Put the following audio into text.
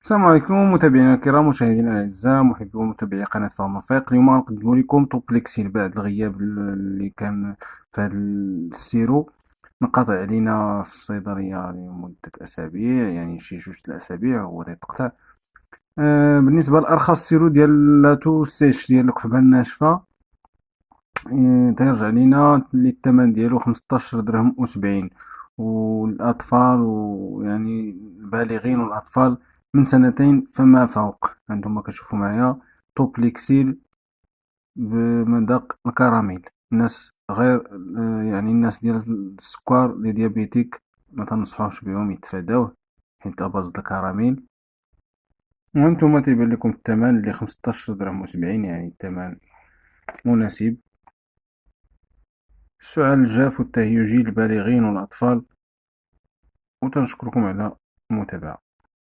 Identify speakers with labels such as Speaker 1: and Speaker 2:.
Speaker 1: السلام عليكم متابعينا الكرام، مشاهدينا الاعزاء، محبي ومتابعي قناه فهم الفيق. اليوم غنقدم لكم توبليكسيل بعد الغياب اللي كان في هذا السيرو. انقطع علينا في الصيدليه لمده اسابيع، يعني شي جوج الاسابيع هو تيتقطع. بالنسبه لارخص سيرو ديال لاتو سيش ديال الكحبه الناشفه، تيرجع لينا اللي الثمن ديالو 15 درهم و70. والأطفال ويعني البالغين والأطفال من سنتين فما فوق، هانتوما كتشوفوا معايا توبليكسيل بمذاق الكراميل. الناس غير يعني الناس ديال السكر لي ديابيتيك ما تنصحوش بهم يتفاداوه، حيت أباز الكراميل. وانتم تيبان لكم الثمن اللي 15 درهم و70، يعني الثمن مناسب. السعال الجاف والتهيج للبالغين والأطفال. وتنشكركم على المتابعة.